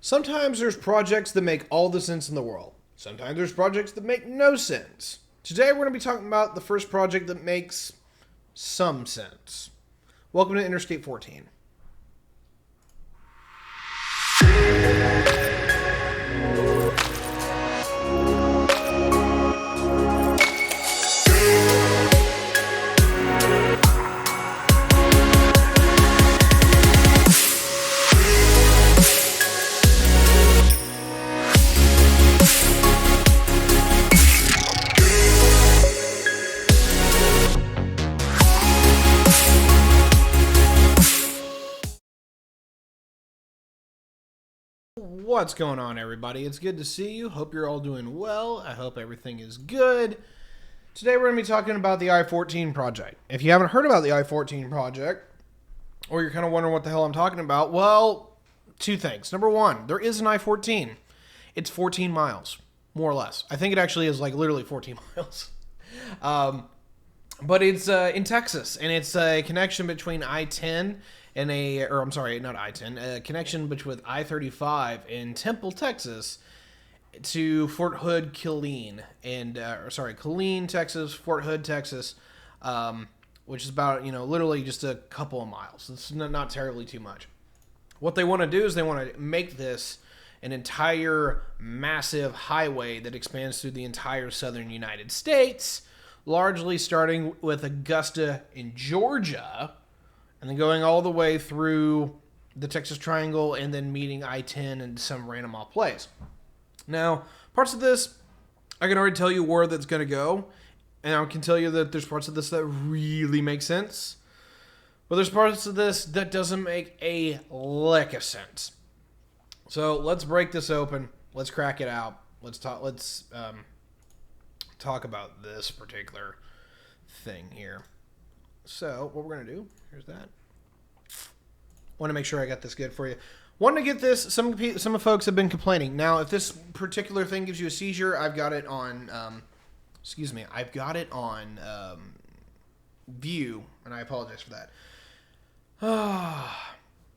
Sometimes there's projects that make all the sense in the world. Sometimes there's projects that make no sense. Today we're going to be talking about the first project that makes some sense. Welcome to Interstate 14. What's going on, everybody? It's good to see you. Hope you're all doing well. I hope everything is good. Today we're going to be talking about the I-14 project. If you haven't heard about the I-14 project, or you're kind of wondering what the hell I'm talking about, well, two things. Number one, there is an I-14. It's 14 miles, more or less. I think it actually is like literally 14 miles. But it's in Texas, and it's a connection between I-10 and a connection between I-35 in Temple, Texas, to Fort Hood, Killeen, and Killeen, Texas, Fort Hood, Texas, which is about literally just a couple of miles. It's not terribly too much. What they want to do is they want to make this an entire massive highway that expands through the entire southern United States, largely starting with Augusta in Georgia, and then going all the way through the Texas Triangle and then meeting I-10 in some random off place. Now, parts of this, I can already tell you where that's going to go, and I can tell you that there's parts of this that really make sense, but there's parts of this that doesn't make a lick of sense. So let's break this open. Let's crack it out. Let's talk about this particular thing here. So what we're going to do, here's that. Want to make sure I got this good for you. Want to get this, some folks have been complaining. Now, if this particular thing gives you a seizure, I've got it on, view, and I apologize for that.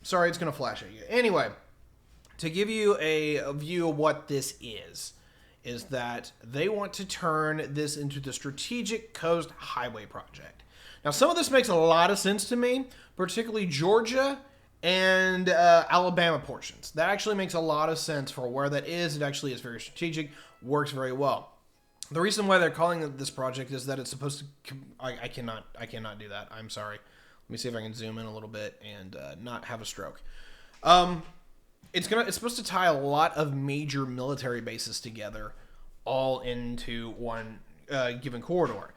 Sorry, it's going to flash at you. Anyway, to give you a view of what this is that they want to turn this into the Strategic Coast Highway Project. Now, some of this makes a lot of sense to me, particularly Georgia and Alabama portions. That actually makes a lot of sense for where that is. It actually is very strategic, works very well. The reason why they're calling it this project is that it's supposed to... I cannot do that. I'm sorry. Let me see if I can zoom in a little bit and not have a stroke. It's supposed to tie a lot of major military bases together, all into one given corridor.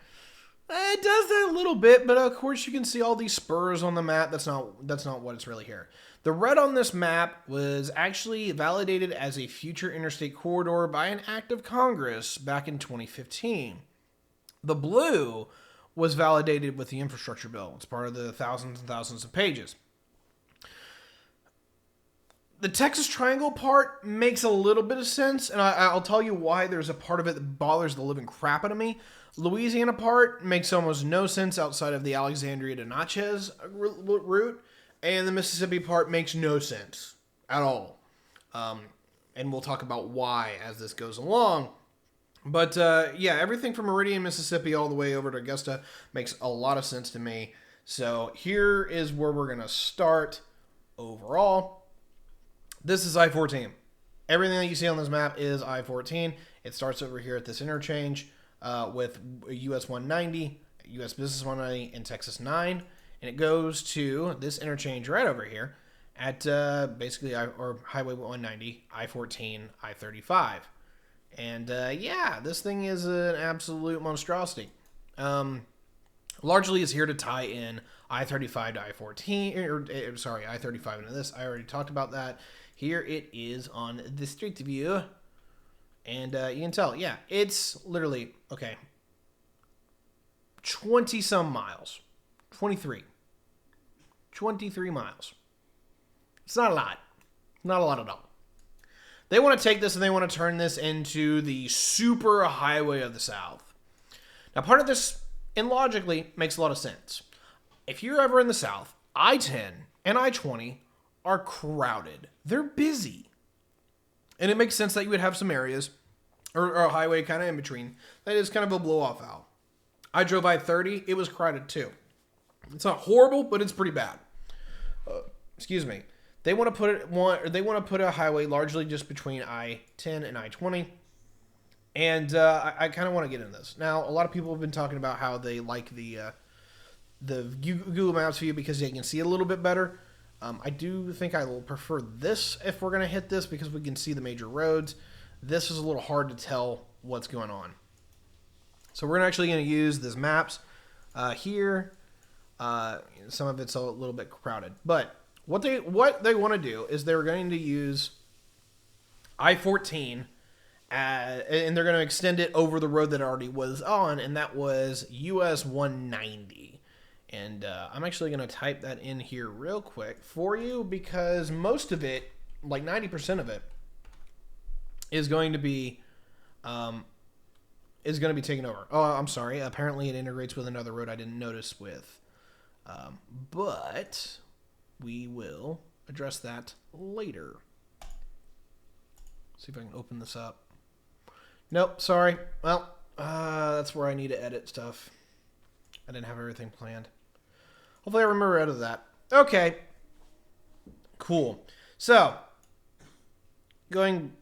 It does that a little bit, but of course you can see all these spurs on the map. That's not what it's really here. The red on this map was actually validated as a future interstate corridor by an act of Congress back in 2015. The blue was validated with the infrastructure bill. It's part of the thousands and thousands of pages. The Texas Triangle part makes a little bit of sense, and I'll tell you why. There's a part of it that bothers the living crap out of me. Louisiana part makes almost no sense outside of the Alexandria to Natchez route, and the Mississippi part makes no sense at all. And we'll talk about why as this goes along. But yeah, everything from Meridian, Mississippi all the way over to Augusta makes a lot of sense to me. So here is where we're going to start overall. This is I-14. Everything that you see on this map is I-14. It starts over here at this interchange with US 190, US Business 190, and Texas 9. And it goes to this interchange right over here at basically Highway 190, I-14, I-35. And yeah, this thing is an absolute monstrosity. Largely is here to tie in I-35 to I-14, I-35 into this. I already talked about that. Here it is on the street view. And you can tell, yeah, it's literally, 20-some miles. 23 miles. It's not a lot. Not a lot at all. They want to take this and they want to turn this into the super highway of the South. Now, part of this, and logically, makes a lot of sense. If you're ever in the South, I-10 and I-20 are crowded. They're busy. And it makes sense that you would have some areas or a highway kind of in between that is kind of a blow-off valve. I drove I-30. It was crowded too. It's not horrible, but it's pretty bad. Excuse me. They want to put a highway largely just between I-10 and I-20. And I kind of want to get into this. Now, a lot of people have been talking about how they like the Google Maps view because they can see a little bit better. I do think I will prefer this if we're going to hit this because we can see the major roads. This is a little hard to tell what's going on. So we're actually going to use this maps here. Some of it's a little bit crowded. But what they want to do is they're going to use I-14 and they're going to extend it over the road that it already was on, and that was US 190. And I'm actually going to type that in here real quick for you because most of it, like 90% of it, is going to be taken over. Oh, I'm sorry. Apparently, it integrates with another road I didn't notice with, but we will address that later. See if I can open this up. Nope, sorry. Well, that's where I need to edit stuff. I didn't have everything planned. Hopefully I remember out of that. Okay. Cool. So, going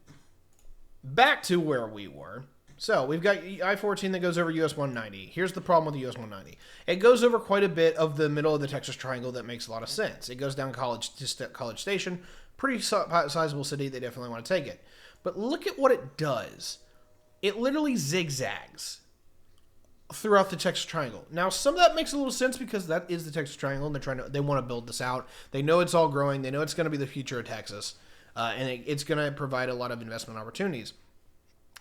back to where we were. So, we've got I-14 that goes over US 190. Here's the problem with the US 190. It goes over quite a bit of the middle of the Texas Triangle that makes a lot of sense. It goes down College Station. Pretty sizable city. They definitely want to take it. But look at what it does. It literally zigzags throughout the Texas Triangle. Now, some of that makes a little sense because that is the Texas Triangle, and they want to build this out. They know it's all growing. They know it's going to be the future of Texas, and it's going to provide a lot of investment opportunities.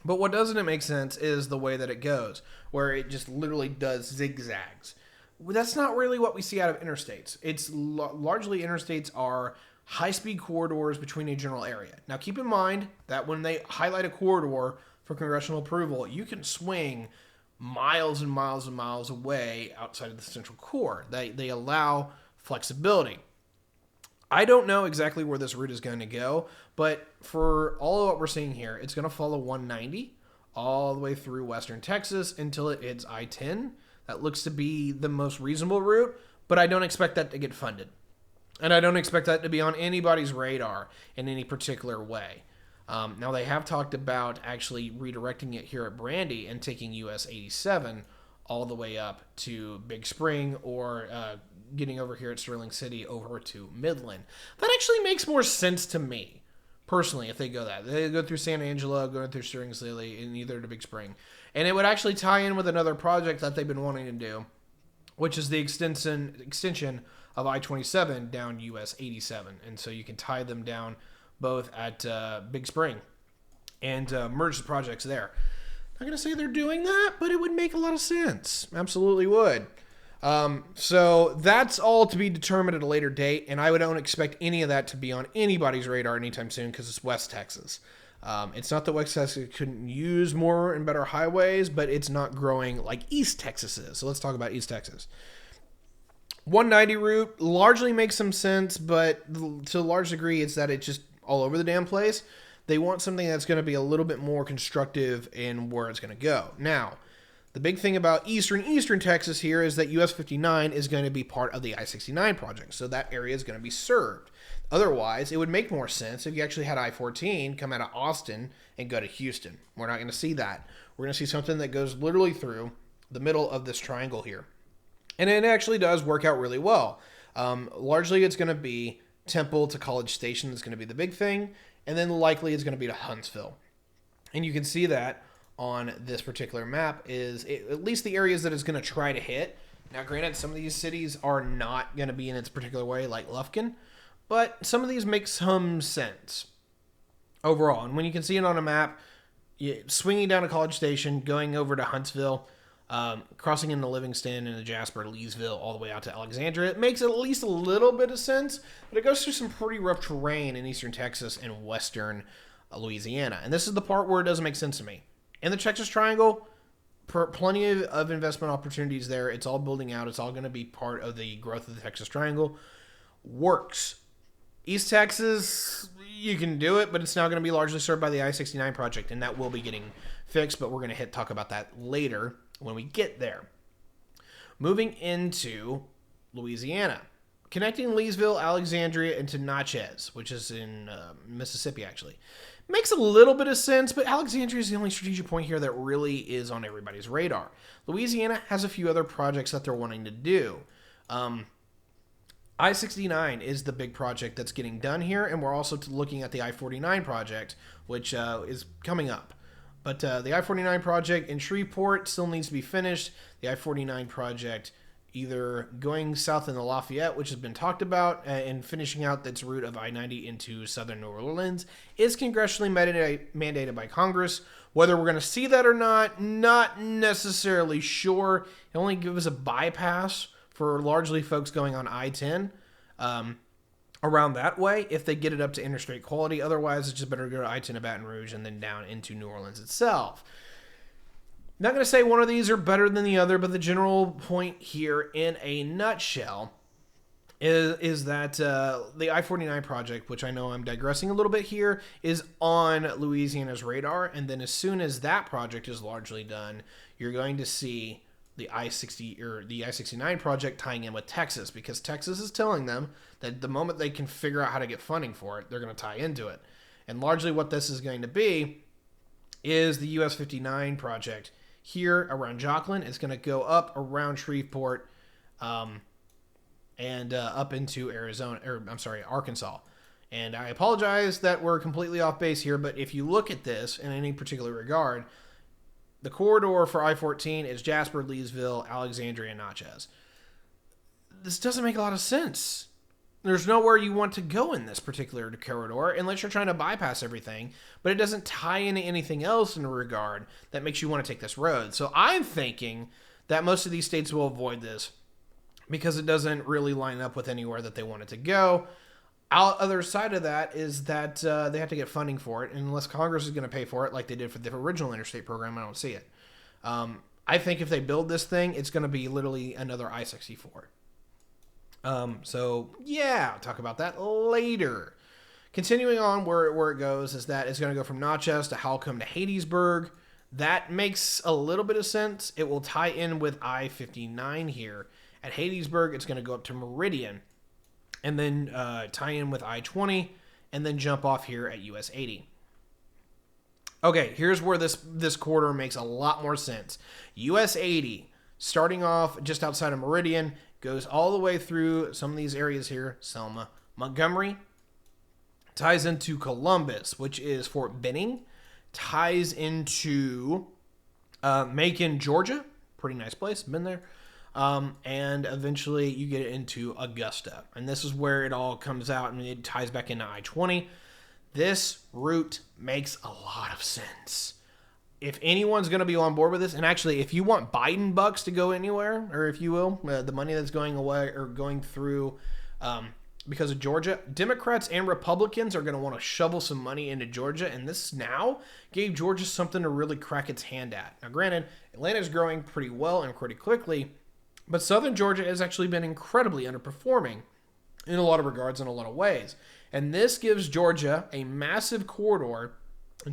But what doesn't make sense is the way that it goes, where it just literally does zigzags. That's not really what we see out of interstates. It's largely interstates are high-speed corridors between a general area. Now, keep in mind that when they highlight a corridor for congressional approval, you can swing miles and miles and miles away outside of the central core. They allow flexibility. I don't know exactly where this route is going to go, but for all of what we're seeing here, it's going to follow 190 all the way through western Texas until it hits I-10. That looks to be the most reasonable route, but I don't expect that to get funded. And I don't expect that to be on anybody's radar in any particular way. Now, they have talked about actually redirecting it here at Brandy and taking US 87 all the way up to Big Spring or getting over here at Sterling City over to Midland. That actually makes more sense to me, personally, if they go that. They go through San Angelo, go through Sterling City, and either to Big Spring. And it would actually tie in with another project that they've been wanting to do, which is the extension of I-27 down US 87. And so you can tie them down both at Big Spring and merge the projects there. Not going to say they're doing that, but it would make a lot of sense. Absolutely would. So that's all to be determined at a later date, and I don't expect any of that to be on anybody's radar anytime soon because it's West Texas. It's not that West Texas couldn't use more and better highways, but it's not growing like East Texas is. So let's talk about East Texas. 190 route largely makes some sense, but to a large degree, it's that it's just all over the damn place. They want something that's going to be a little bit more constructive in where it's going to go. Now, the big thing about eastern Texas here is that US 59 is going to be part of the I-69 project, so that area is going to be served. Otherwise, it would make more sense if you actually had I-14 come out of Austin and go to Houston. We're not going to see that. We're going to see something that goes literally through the middle of this triangle here. And it actually does work out really well. Largely, it's going to be Temple to College Station is going to be the big thing, and then likely it's going to be to Huntsville. And you can see that on this particular map at least the areas that it's going to try to hit. Now, granted, some of these cities are not going to be in its particular way, like Lufkin, but some of these make some sense overall. And when you can see it on a map, swinging down to College Station, going over to Huntsville, crossing into Livingston and the Jasper, Leesville, all the way out to Alexandria. It makes at least a little bit of sense, but it goes through some pretty rough terrain in eastern Texas and western Louisiana. And this is the part where it doesn't make sense to me. In the Texas Triangle, plenty of investment opportunities there. It's all building out. It's all going to be part of the growth of the Texas Triangle. Works. East Texas, you can do it, but it's now going to be largely served by the I-69 project, and that will be getting fixed, but we're going to talk about that later when we get there. Moving into Louisiana. Connecting Leesville, Alexandria, into Natchez, which is in Mississippi, actually. Makes a little bit of sense, but Alexandria is the only strategic point here that really is on everybody's radar. Louisiana has a few other projects that they're wanting to do. I-69 is the big project that's getting done here, and we're also looking at the I-49 project, which is coming up. But the I-49 project in Shreveport still needs to be finished. The I-49 project either going south in the Lafayette, which has been talked about, and finishing out its route of I-90 into southern New Orleans, is congressionally mandated by Congress. Whether we're going to see that or not necessarily sure. It only gives a bypass for largely folks going on I-10 around that way if they get it up to interstate quality. Otherwise, it's just better to go to I-10 to Baton Rouge and then down into New Orleans itself. Not going to say one of these are better than the other, but the general point here in a nutshell is that the I-49 project, which I know I'm digressing a little bit here, is on Louisiana's radar. And then as soon as that project is largely done, you're going to see the I-69 project tying in with Texas, because Texas is telling them that the moment they can figure out how to get funding for it, they're going to tie into it. And largely what this is going to be is the US 59 project here around Joplin. It's going to go up around Shreveport and up into Arkansas. And I apologize that we're completely off base here, but if you look at this in any particular regard, the corridor for I-14 is Jasper, Leesville, Alexandria, and Natchez. This doesn't make a lot of sense. There's nowhere you want to go in this particular corridor unless you're trying to bypass everything, but it doesn't tie into anything else in a regard that makes you want to take this road. So I'm thinking that most of these states will avoid this because it doesn't really line up with anywhere that they want it to go. Other side of that is that they have to get funding for it, and unless Congress is going to pay for it like they did for the original interstate program, I don't see it. I think if they build this thing, it's going to be literally another I-64. So yeah, I'll talk about that later. Continuing on where it goes is that it's going to go from Natchez to Holcomb to Hattiesburg. That makes a little bit of sense. It will tie in with I-59 here. At Hattiesburg, it's going to go up to Meridian, and then tie in with I-20, and then jump off here at US 80. Okay, here's where this corridor makes a lot more sense. US 80, starting off just outside of Meridian, goes all the way through some of these areas here, Selma, Montgomery, ties into Columbus, which is Fort Benning, ties into Macon, Georgia, pretty nice place, been there, and eventually you get into Augusta, and this is where it all comes out and it ties back into I-20. This route makes a lot of sense. If anyone's going to be on board with this, and actually, if you want Biden bucks to go anywhere, or if you will, the money that's going away or going through because of Georgia, Democrats and Republicans are going to want to shovel some money into Georgia, and this now gave Georgia something to really crack its hand at. Now, granted, Atlanta's growing pretty well and pretty quickly, but southern Georgia has actually been incredibly underperforming in a lot of regards, in a lot of ways. And this gives Georgia a massive corridor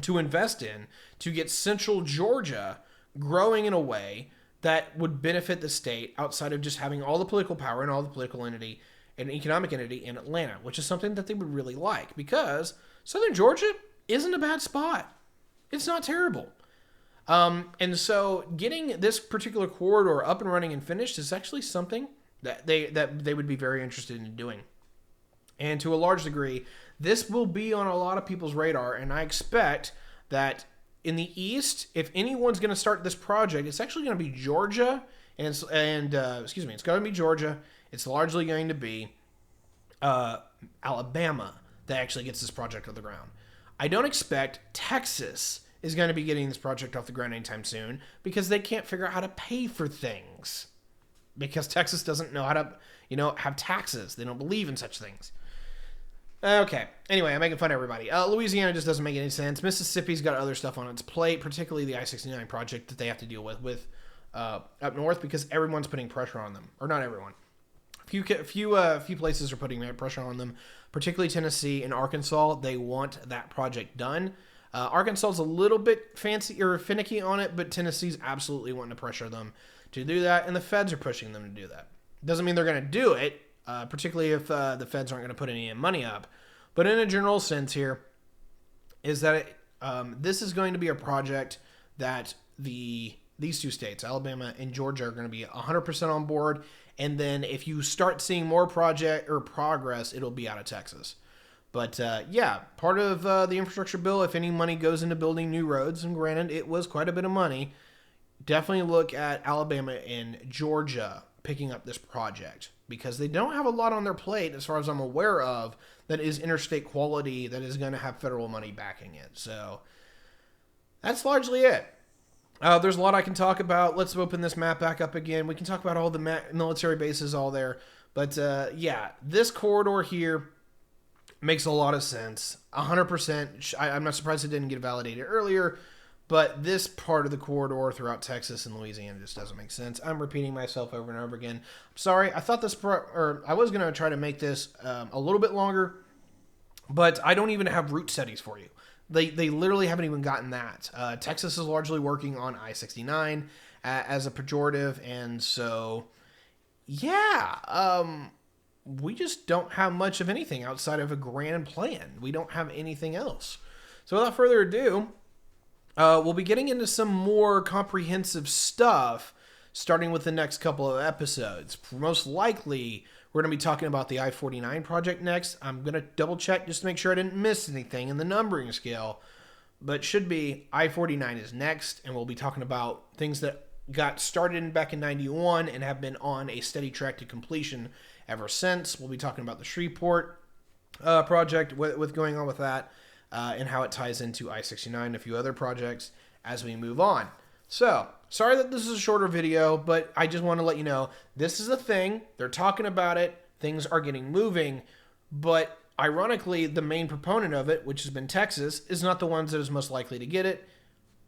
to invest in to get central Georgia growing in a way that would benefit the state outside of just having all the political power and all the political entity and economic entity in Atlanta, which is something that they would really like, because southern Georgia isn't a bad spot. It's not terrible. And so getting this particular corridor up and running and finished is actually something that they would be very interested in doing. And to a large degree, this will be on a lot of people's radar, and I expect that in the East, if anyone's going to start this project, it's actually going to be Georgia, it's going to be Georgia. It's largely going to be Alabama that actually gets this project off the ground. I don't expect Texas is going to be getting this project off the ground anytime soon, because they can't figure out how to pay for things. Because Texas doesn't know how to, have taxes. They don't believe in such things. Okay. Anyway, I'm making fun of everybody. Louisiana just doesn't make any sense. Mississippi's got other stuff on its plate, particularly the I-69 project that they have to deal with up north, because everyone's putting pressure on them. Or not everyone. Few places are putting pressure on them, particularly Tennessee and Arkansas. They want that project done. Arkansas is a little bit fancy or finicky on it, but Tennessee's absolutely wanting to pressure them to do that, and the feds are pushing them to do that. Doesn't mean they're going to do it, particularly if the feds aren't going to put any money up. But in a general sense here, is that this is going to be a project that these two states, Alabama and Georgia, are going to be 100% on board. And then if you start seeing more project or progress, it'll be out of Texas. But yeah, part of the infrastructure bill, if any money goes into building new roads, and granted, it was quite a bit of money, definitely look at Alabama and Georgia picking up this project, because they don't have a lot on their plate, as far as I'm aware of, that is interstate quality that is going to have federal money backing it. So that's largely it. There's a lot I can talk about. Let's open this map back up again. We can talk about all the military bases all there. But yeah, this corridor here makes a lot of sense. 100%. I'm not surprised it didn't get validated earlier. But this part of the corridor throughout Texas and Louisiana just doesn't make sense. I'm repeating myself over and over again. I'm sorry. I thought I was going to try to make this a little bit longer. But I don't even have route studies for you. They literally haven't even gotten that. Texas is largely working on I-69 as a pejorative, and so, yeah, we just don't have much of anything outside of a grand plan. We don't have anything else. So without further ado, we'll be getting into some more comprehensive stuff, starting with the next couple of episodes. Most likely, we're going to be talking about the I-49 project next. I'm going to double check just to make sure I didn't miss anything in the numbering scale. But should be I-49 is next, and we'll be talking about things that got started back in 91 and have been on a steady track to completion ever since. We'll be talking about the Shreveport project, with going on with that, and how it ties into I-69 and a few other projects as we move on. So, sorry that this is a shorter video, but I just want to let you know, this is a thing. They're talking about it. Things are getting moving. But ironically, the main proponent of it, which has been Texas, is not the ones that is most likely to get it.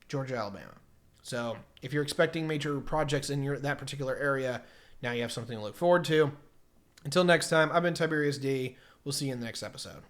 Georgia, Alabama. So, if you're expecting major projects in that particular area, now you have something to look forward to. Until next time, I've been Tyberius D. We'll see you in the next episode.